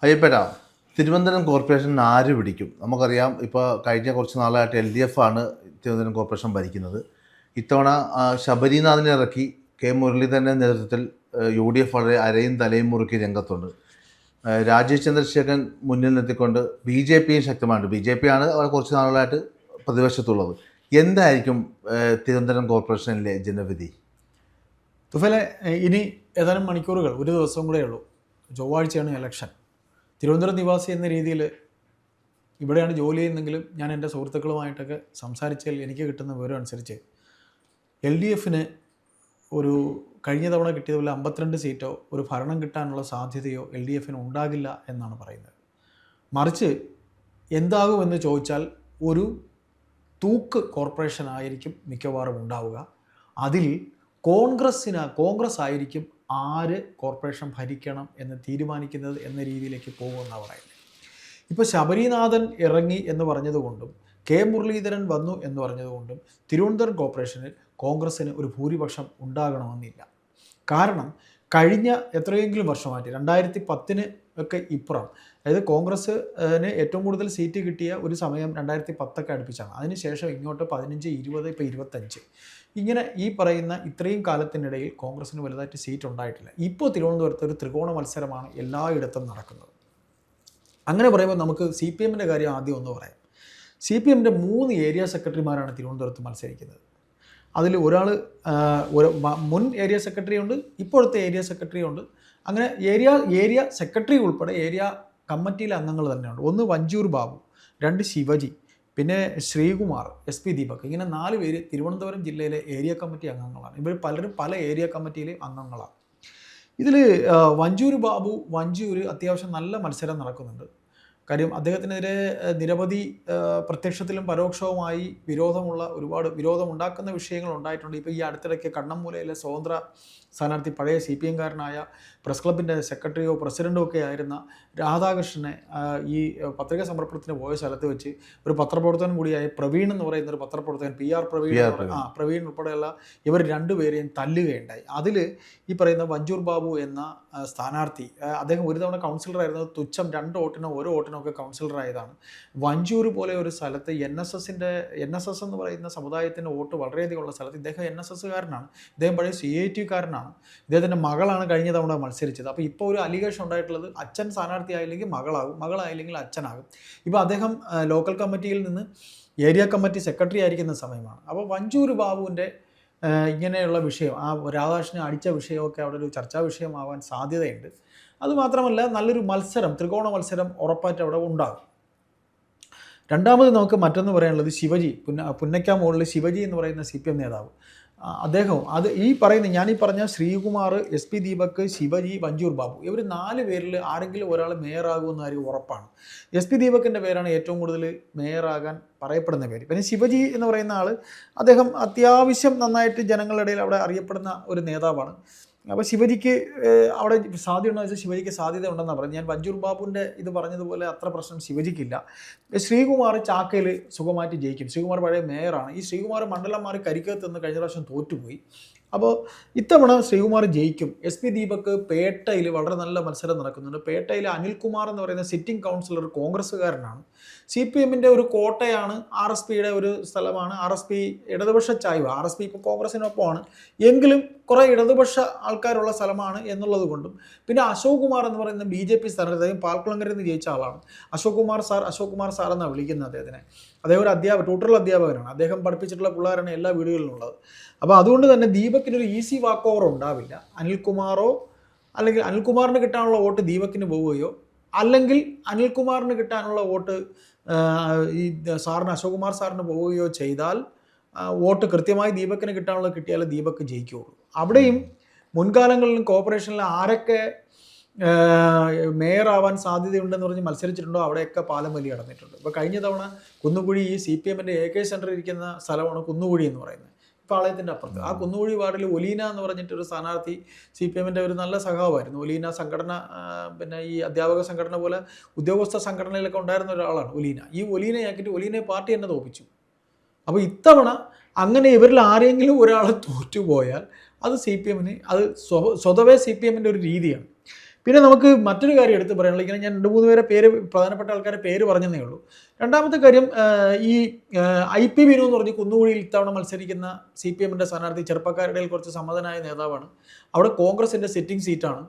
അയ്യപ്പേട്ട, Thiruvananthapuram corporation ആര് പിടിക്കും? നമുക്കറിയാം, ഇപ്പോൾ കഴിഞ്ഞ കുറച്ച് നാളായിട്ട് LDF ആണ് തിരുവനന്തപുരം കോർപ്പറേഷൻ ഭരിക്കുന്നത്. ഇത്തവണ ശബരിനാഥിനെ ഇറക്കി കെ മുരളീധരൻ്റെ നേതൃത്വത്തിൽ UDF വളരെ അരയും തലയും മുറുക്കി രംഗത്തുണ്ട്. രാജീവ് ചന്ദ്രശേഖരൻ മുന്നിൽ നിർത്തിക്കൊണ്ട് BJP ശക്തമായിട്ട്, BJP ആണ് അവിടെ കുറച്ച് നാളുകളായിട്ട് പ്രതിപക്ഷത്തുള്ളത്. എന്തായിരിക്കും തിരുവനന്തപുരം കോർപ്പറേഷനിലെ ജനവിധി? തുഫലെ, ഇനി ഏതാനും മണിക്കൂറുകൾ, ഒരു ദിവസം കൂടെ ഉള്ളൂ. ചൊവ്വാഴ്ചയാണ് ഇലക്ഷൻ. തിരുവനന്തപുരം നിവാസി എന്ന രീതിയിൽ ഇവിടെയാണ് ജോലി ചെയ്യുന്നെങ്കിലും ഞാൻ എൻ്റെ സുഹൃത്തുക്കളുമായിട്ടൊക്കെ സംസാരിച്ചാൽ എനിക്ക് കിട്ടുന്ന വിവരം അനുസരിച്ച് LDFന് ഒരു കഴിഞ്ഞ തവണ കിട്ടിയതുപോലെ 52 സീറ്റോ ഒരു ഭരണം കിട്ടാനുള്ള സാധ്യതയോ LDFന് ഉണ്ടാകില്ല എന്നാണ് പറയുന്നത്. മറിച്ച് എന്താകുമെന്ന് ചോദിച്ചാൽ ഒരു തൂക്ക് കോർപ്പറേഷൻ ആയിരിക്കും മിക്കവാറും ഉണ്ടാവുക. അതിൽ കോൺഗ്രസ് ആയിരിക്കും ആര് കോർപ്പറേഷൻ ഭരിക്കണം എന്ന് തീരുമാനിക്കുന്നത് എന്ന രീതിയിലേക്ക് പോകുമെന്നാണ് പറയുന്നത്. ഇപ്പോൾ ശബരിനാഥൻ ഇറങ്ങി എന്ന് പറഞ്ഞതുകൊണ്ടും കെ മുരളീധരൻ വന്നു എന്ന് പറഞ്ഞതുകൊണ്ടും തിരുവനന്തപുരം കോർപ്പറേഷനിൽ കോൺഗ്രസ്സിന് ഒരു ഭൂരിപക്ഷം ഉണ്ടാകണമെന്നില്ല. കാരണം കഴിഞ്ഞ എത്രയെങ്കിലും വർഷമായിട്ട് 2010 ഒക്കെ ഇപ്പുറം, അതായത് കോൺഗ്രസ്സിന് ഏറ്റവും കൂടുതൽ സീറ്റ് കിട്ടിയ ഒരു സമയം 2010 അടുപ്പിച്ചാണ്. അതിനുശേഷം ഇങ്ങോട്ട് 15, 20, ഇപ്പോൾ 25, ഇങ്ങനെ ഈ പറയുന്ന ഇത്രയും കാലത്തിനിടയിൽ കോൺഗ്രസ്സിന് വലുതായിട്ട് സീറ്റ് ഉണ്ടായിട്ടില്ല. ഇപ്പോൾ തിരുവനന്തപുരത്ത് ഒരു ത്രികോണ മത്സരമാണ് എല്ലായിടത്തും നടക്കുന്നത്. അങ്ങനെ പറയുമ്പോൾ നമുക്ക് CPMൻ്റെ കാര്യം ആദ്യം ഒന്ന് പറയാം. CPMൻ്റെ 3 ഏരിയ സെക്രട്ടറിമാരാണ് തിരുവനന്തപുരത്ത് മത്സരിക്കുന്നത്. അതിൽ ഒരാൾ മുൻ ഏരിയ സെക്രട്ടറി ഉണ്ട്, ഇപ്പോഴത്തെ ഏരിയ സെക്രട്ടറി ഉണ്ട്. അങ്ങനെ ഏരിയ സെക്രട്ടറി ഉൾപ്പെടെ ഏരിയ കമ്മിറ്റിയിലെ അംഗങ്ങൾ തന്നെയുണ്ട്. ഒന്ന് വഞ്ചൂർ ബാബു, 2 ശിവജി, പിന്നെ ശ്രീകുമാർ, SP ദീപക്, ഇങ്ങനെ 4 പേര് തിരുവനന്തപുരം ജില്ലയിലെ ഏരിയ കമ്മിറ്റി അംഗങ്ങളാണ്. ഇവർ പലരും പല ഏരിയ കമ്മിറ്റിയിലെ അംഗങ്ങളാണ്. ഇതിൽ വഞ്ചൂർ അത്യാവശ്യം നല്ല മത്സരം നടക്കുന്നുണ്ട്. കാര്യം അദ്ദേഹത്തിനെതിരെ നിരവധി പ്രത്യക്ഷത്തിലും പരോക്ഷവുമായി ഒരുപാട് വിരോധമുണ്ടാക്കുന്ന വിഷയങ്ങൾ ഉണ്ടായിട്ടുണ്ട്. ഇപ്പോൾ ഈ അടുത്തിടയ്ക്ക് കണ്ണമ്മൂലയിലെ സ്വതന്ത്ര സ്ഥാനാർത്ഥി, പഴയ CPMകാരനായ പ്രസ് ക്ലബിൻ്റെ സെക്രട്ടറിയോ പ്രസിഡൻറ്റോ ഒക്കെ ആയിരുന്ന രാധാകൃഷ്ണനെ ഈ പത്രിക സമർപ്പണത്തിന് പോയ സ്ഥലത്ത് വെച്ച് ഒരു പത്രപ്രവർത്തകൻ കൂടിയായ പ്രവീൺ എന്ന് പറയുന്ന ഒരു പത്രപ്രവർത്തകൻ, PR പ്രവീൺ ഉൾപ്പെടെയുള്ള ഇവർ 2 പേരെയും തല്ലുകയുണ്ടായി. അതിൽ ഈ പറയുന്ന വഞ്ചൂർ ബാബു എന്ന സ്ഥാനാർത്ഥി, അദ്ദേഹം ഒരു തവണ കൗൺസിലറായിരുന്നത് തുച്ഛം 2 വോട്ടിനോ 1 വോട്ടിനോ ഒക്കെ കൗൺസിലറായതാണ്. വഞ്ചൂർ പോലെ ഒരു സ്ഥലത്ത് NSS എന്ന് പറയുന്ന സമുദായത്തിൻ്റെ വോട്ട് വളരെയധികം ഉള്ള സ്ഥലത്ത് ഇദ്ദേഹം NSSകാരനാണ്. ഇദ്ദേഹം പഴയ CIT-കാരനാണ്. ഇദ്ദേഹത്തിൻ്റെ മകളാണ് കഴിഞ്ഞ തവണ മത്സരിച്ചത്. അപ്പോൾ ഇപ്പോൾ ഒരു അലിഗേഷൻ ഉണ്ടായിട്ടുള്ളത് അച്ഛൻ സ്ഥാനാർത്ഥി ആയില്ലെങ്കിൽ മകളാകും, മകളായില്ലെങ്കിൽ അച്ഛനാകും. ഇപ്പോൾ അദ്ദേഹം ലോക്കൽ കമ്മിറ്റിയിൽ നിന്ന് ഏരിയ കമ്മിറ്റി സെക്രട്ടറി ആയിരിക്കുന്ന സമയമാണ്. അപ്പോൾ വഞ്ചൂർ ബാബുവിൻ്റെ ഇങ്ങനെയുള്ള വിഷയം, ആ രാധാകൃഷ്ണനെ അടിച്ച വിഷയമൊക്കെ അവിടെ ഒരു ചർച്ചാ വിഷയമാവാൻ സാധ്യതയുണ്ട്. അതുമാത്രമല്ല, നല്ലൊരു മത്സരം, ത്രികോണ മത്സരം ഉറപ്പായിട്ട് അവിടെ ഉണ്ടാകും. രണ്ടാമത് നമുക്ക് മറ്റൊന്ന് പറയാനുള്ളത് ശിവജി, പുന്നയ്ക്ക മുകളിൽ ശിവജി എന്ന് പറയുന്ന CPM നേതാവ്. അദ്ദേഹം ഞാനീ പറഞ്ഞ ശ്രീകുമാർ, SP ദീപക്, ശിവജി, വഞ്ചൂർ ബാബു, ഇവർ 4 പേരിൽ ആരെങ്കിലും ഒരാൾ മേയറാകുമെന്ന കാര്യം ഉറപ്പാണ്. SP ദീപകിൻ്റെ പേരാണ് ഏറ്റവും കൂടുതൽ മേയറാകാൻ പറയപ്പെടുന്ന പേര്. പിന്നെ ശിവജി എന്ന് പറയുന്ന ആൾ, അദ്ദേഹം അത്യാവശ്യം നന്നായിട്ട് ജനങ്ങളുടെ ഇടയിൽ അവിടെ അറിയപ്പെടുന്ന ഒരു നേതാവാണ്. അപ്പോൾ ശിവജിക്ക് അവിടെ സാധ്യത ഉണ്ടെന്ന് വെച്ചാൽ ശിവജിക്ക് സാധ്യത ഉണ്ടെന്നാണ് പറയുന്നത്. ഞാൻ വഞ്ചൂർ ബാബുവിൻ്റെ ഇത് പറഞ്ഞതുപോലെ അത്ര പ്രശ്നം ശിവജിക്കില്ല. ശ്രീകുമാർ ചാക്കയിൽ സുഖമായിട്ട് ജയിക്കും. ശ്രീകുമാർ പഴയ മേയറാണ്. ഈ ശ്രീകുമാർ മണ്ഡലം മാറി കരിക്കകത്ത് നിന്ന് കഴിഞ്ഞ പ്രാവശ്യം തോറ്റുപോയി. അപ്പോൾ ഇത്തവണ ശ്രീകുമാർ ജയിക്കും. SP ദീപക് പേട്ടയിൽ വളരെ നല്ല മത്സരം നടക്കുന്നുണ്ട്. പേട്ടയിൽ അനിൽകുമാർ എന്ന് പറയുന്ന സിറ്റിംഗ് കൗൺസിലർ കോൺഗ്രസ്സുകാരനാണ്. CPMൻ്റെ ഒരു കോട്ടയാണ്, RSPയുടെ ഒരു സ്ഥലമാണ്. RSP ഇടതുപക്ഷ ചായ്വ്, RSP ഇപ്പോൾ കോൺഗ്രസിനൊപ്പമാണ് എങ്കിലും കുറേ ഇടതുപക്ഷ ആൾക്കാരുള്ള സ്ഥലമാണ് എന്നുള്ളത് കൊണ്ടും, പിന്നെ അശോക് കുമാർ എന്ന് പറയുന്ന BJP സ്ഥാനാർത്ഥി, പാൽക്കുളങ്കരയിൽ നിന്ന് ജയിച്ച ആളാണ്. അശോക് കുമാർ സാർ എന്നാണ് വിളിക്കുന്നത് അദ്ദേഹത്തിനെ. അദ്ദേഹം ഒരു ട്യൂട്ടറൽ അധ്യാപകനാണ്. അദ്ദേഹം പഠിപ്പിച്ചിട്ടുള്ള പിള്ളേരാണ് എല്ലാ വീടുകളിലും ഉള്ളത്. അപ്പോൾ അതുകൊണ്ട് തന്നെ ദീപക്കിനൊരു ഈസി വാക്ക് ഓവർ ഉണ്ടാവില്ല. അല്ലെങ്കിൽ അനിൽകുമാറിന് കിട്ടാനുള്ള വോട്ട് ദീപക്കിന് പോവുകയോ, അല്ലെങ്കിൽ അനിൽകുമാറിന് കിട്ടാനുള്ള വോട്ട് അശോക് കുമാർ സാറിന് പോവുകയോ ചെയ്താൽ വോട്ട് കൃത്യമായി ദീപക്കിന് കിട്ടിയാൽ ദീപക് ജയിക്കുകയുള്ളൂ. അവിടെയും മുൻകാലങ്ങളിലും കോർപ്പറേഷനിൽ ആരൊക്കെ മേയറാവാൻ സാധ്യതയുണ്ടെന്ന് പറഞ്ഞ് മത്സരിച്ചിട്ടുണ്ടോ അവിടെയൊക്കെ പാലം വലി നടന്നിട്ടുണ്ട്. ഇപ്പോൾ കഴിഞ്ഞ തവണ കുന്നുകുഴി, ഈ CPMൻ്റെ AK സെൻറ്റർ ഇരിക്കുന്ന സ്ഥലമാണ് കുന്നുകുഴി എന്ന് പറയുന്നത്, പാളയത്തിൻ്റെ അപ്പുറത്ത്. ആ കുന്നുകുഴി വാർഡിൽ ഒലീന എന്ന് പറഞ്ഞിട്ടൊരു സ്ഥാനാർത്ഥി CPMൻ്റെ ഒരു നല്ല സഖാവായിരുന്നു. ഒലീന സംഘടന, പിന്നെ ഈ അധ്യാപക സംഘടന പോലെ ഉദ്യോഗസ്ഥ സംഘടനയിലൊക്കെ ഉണ്ടായിരുന്ന ഒരാളാണ് ഒലീന. ഈ ഒലീനയാക്കിയിട്ട് ഒലീനയെ പാർട്ടി തന്നെ തോപ്പിച്ചു. അപ്പോൾ ഇത്തവണ അങ്ങനെ ഇവരിൽ ആരെങ്കിലും ഒരാൾ തോറ്റുപോയാൽ അത് CPMന്, അത് സ്വതവേ CPMൻ്റെ ഒരു രീതിയാണ്. പിന്നെ നമുക്ക് മറ്റൊരു കാര്യം എടുത്ത് പറയാനുള്ളത്, ഇങ്ങനെ ഞാൻ 2-3 പേരെ പേര്, പ്രധാനപ്പെട്ട ആൾക്കാരെ പേര് പറഞ്ഞതേ ഉള്ളൂ. രണ്ടാമത്തെ കാര്യം, ഈ IP ബിനു എന്ന് പറഞ്ഞ് കുന്നുകുഴിയിൽ ഇത്തവണ മത്സരിക്കുന്ന CPM-ൻ്റെ സ്ഥാനാർത്ഥി ചെറുപ്പക്കാരുടെ കുറച്ച് സമ്മതനായ നേതാവാണ്. അവിടെ കോൺഗ്രസിൻ്റെ സിറ്റിംഗ് സീറ്റാണ്.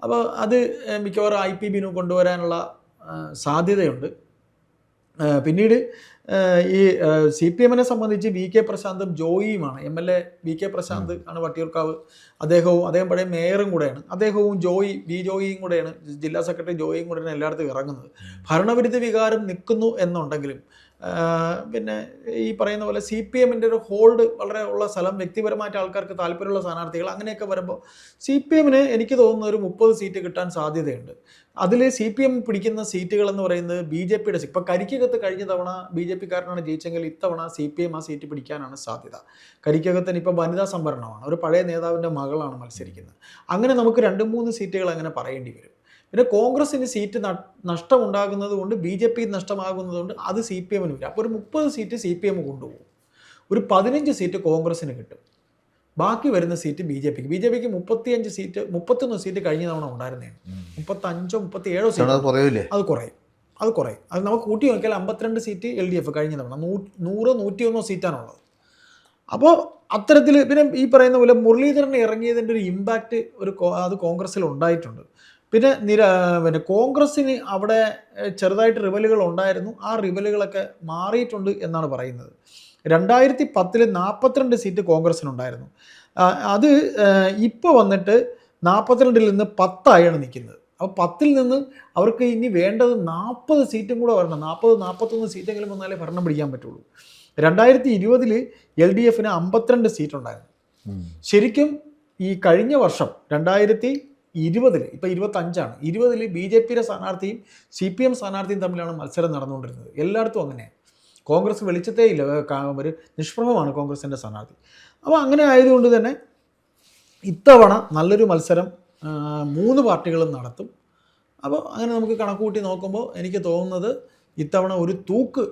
അപ്പോൾ അത് മിക്കവാറും IP ബിനു കൊണ്ടുവരാനുള്ള സാധ്യതയുണ്ട്. പിന്നീട് ഈ CPM-നെ സംബന്ധിച്ച് VK പ്രശാന്തും ജോയിയുമാണ്. MLA VK പ്രശാന്ത് ആണ് വട്ടിയൂർക്കാവ്. അദ്ദേഹം പഴയ മേയറും കൂടെയാണ്. അദ്ദേഹവും ജോയിയും കൂടെയാണ്, ജില്ലാ സെക്രട്ടറി ജോയിയും കൂടെയാണ് എല്ലായിടത്തും ഇറങ്ങുന്നത്. ഭരണവിരുദ്ധ വികാരം നിൽക്കുന്നു എന്നുണ്ടെങ്കിലും പിന്നെ ഈ പറയുന്ന പോലെ CPM-ൻ്റെ ഒരു ഹോൾഡ് വളരെ ഉള്ള സ്ഥലം, വ്യക്തിപരമായിട്ട് ആൾക്കാർക്ക് താല്പര്യമുള്ള സ്ഥാനാർത്ഥികൾ, അങ്ങനെയൊക്കെ വരുമ്പോൾ CPM-ന് എനിക്ക് തോന്നുന്ന ഒരു 30 സീറ്റ് കിട്ടാൻ സാധ്യതയുണ്ട്. അതിൽ CPM പിടിക്കുന്ന സീറ്റുകൾ എന്ന് പറയുന്നത് BJP-യുടെ, ഇപ്പോൾ കരിക്കകത്ത് കഴിഞ്ഞ തവണ BJP-കാരനാണ് ജയിച്ചെങ്കിൽ ഇത്തവണ CPM ആ സീറ്റ് പിടിക്കാനാണ് സാധ്യത. കരിക്കകത്തിന് ഇപ്പോൾ വനിതാ സംവരണമാണ്, ഒരു പഴയ നേതാവിൻ്റെ മകളാണ് മത്സരിക്കുന്നത്. അങ്ങനെ നമുക്ക് 2-3 സീറ്റുകൾ അങ്ങനെ പറയേണ്ടി വരും. പിന്നെ കോൺഗ്രസിന് സീറ്റ് നഷ്ടം ഉണ്ടാകുന്നത് കൊണ്ട്, BJP നഷ്ടമാകുന്നത് കൊണ്ട് അത് CPM-ന് വരും. അപ്പോൾ ഒരു 30 സീറ്റ് CPM കൊണ്ടുപോകും, ഒരു 15 സീറ്റ് കോൺഗ്രസിന് കിട്ടും, ബാക്കി വരുന്ന സീറ്റ് BJPക്ക്. BJPക്ക് 35 സീറ്റ്, 31 സീറ്റ് കഴിഞ്ഞ തവണ ഉണ്ടായിരുന്നതാണ്. 35-37 സീറ്റ് അത് കുറയും. അത് നമുക്ക് കൂട്ടി നോക്കിയാൽ 52 സീറ്റ് LDF കഴിഞ്ഞ തവണ, 100-101 സീറ്റാണുള്ളത്. അപ്പോൾ അത്തരത്തിൽ പിന്നെ ഈ പറയുന്ന പോലെ മുരളീധരൻ ഇറങ്ങിയതിൻ്റെ ഒരു ഇമ്പാക്റ്റ് അത് കോൺഗ്രസ്സിൽ ഉണ്ടായിട്ടുണ്ട്. പിന്നെ കോൺഗ്രസ്സിന് അവിടെ ചെറുതായിട്ട് റിവലുകൾ ഉണ്ടായിരുന്നു. ആ റിവലുകളൊക്കെ മാറിയിട്ടുണ്ട് എന്നാണ് പറയുന്നത്. 2010 42 സീറ്റ് കോൺഗ്രസ്സിനുണ്ടായിരുന്നു. അത് ഇപ്പോൾ വന്നിട്ട് 42-ൽ നിന്ന് 10 നിൽക്കുന്നത്. അപ്പോൾ 10-ൽ നിന്ന് അവർക്ക് ഇനി വേണ്ടത് 40 സീറ്റും കൂടെ വരണം. 40-41 സീറ്റെങ്കിലും വന്നാലേ ഭരണം പിടിക്കാൻ പറ്റുള്ളൂ. 2020-ൽ LDF-ന് 52 സീറ്റ് ഉണ്ടായിരുന്നു. ശരിക്കും ഈ കഴിഞ്ഞ വർഷം 2020-ൽ, ഇപ്പോൾ 25-ആണ്, 20-ൽ BJP-യുടെ സ്ഥാനാർത്ഥിയും CPM സ്ഥാനാർത്ഥിയും തമ്മിലാണ് മത്സരം നടന്നുകൊണ്ടിരുന്നത്. എല്ലായിടത്തും അങ്ങനെയാണ്. കോൺഗ്രസ് വെളിച്ചത്തേ ഇല്ല, ഒരു നിഷ്പ്രഭമാണ് കോൺഗ്രസിൻ്റെ സ്ഥാനാർത്ഥി. അപ്പോൾ അങ്ങനെ ആയതുകൊണ്ട് തന്നെ ഇത്തവണ നല്ലൊരു മത്സരം 3 പാർട്ടികളും നടത്തും. അപ്പോൾ അങ്ങനെ നമുക്ക് കണക്കുകൂട്ടി നോക്കുമ്പോൾ എനിക്ക് തോന്നുന്നത് ഇത്തവണ ഒരു തൂക്ക്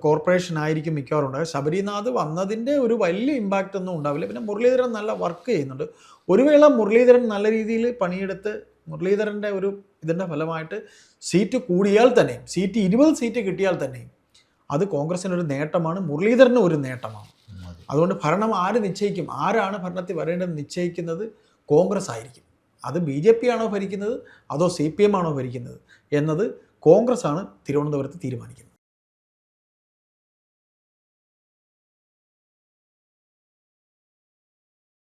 കോർപ്പറേഷൻ ആയിരിക്കും മിക്കവാറും ഉണ്ടാകുക. ശബരിനാഥ് വന്നതിൻ്റെ ഒരു വലിയ ഇമ്പാക്റ്റ് ഒന്നും ഉണ്ടാവില്ല. പിന്നെ മുരളീധരൻ നല്ല വർക്ക് ചെയ്യുന്നുണ്ട്. ഒരു വേള മുരളീധരൻ നല്ല രീതിയിൽ പണിയെടുത്ത് മുരളീധരൻ്റെ ഇതിൻ്റെ ഫലമായിട്ട് സീറ്റ് കൂടിയാൽ തന്നെയും, സീറ്റ് 20 സീറ്റ് കിട്ടിയാൽ തന്നെയും അത് കോൺഗ്രസിനൊരു നേട്ടമാണ്, മുരളീധരന് ഒരു നേട്ടമാണ്. അതുകൊണ്ട് ഭരണം ആര് നിശ്ചയിക്കും, ആരാണ് ഭരണത്തിൽ വരേണ്ടത് നിശ്ചയിക്കുന്നത് കോൺഗ്രസ് ആയിരിക്കും. അത് BJP ആണോ ഭരിക്കുന്നത് അതോ CPM ആണോ ഭരിക്കുന്നത് എന്നത് കോൺഗ്രസ് ആണ് തിരുവനന്തപുരത്ത് തീരുമാനിക്കുന്നത്.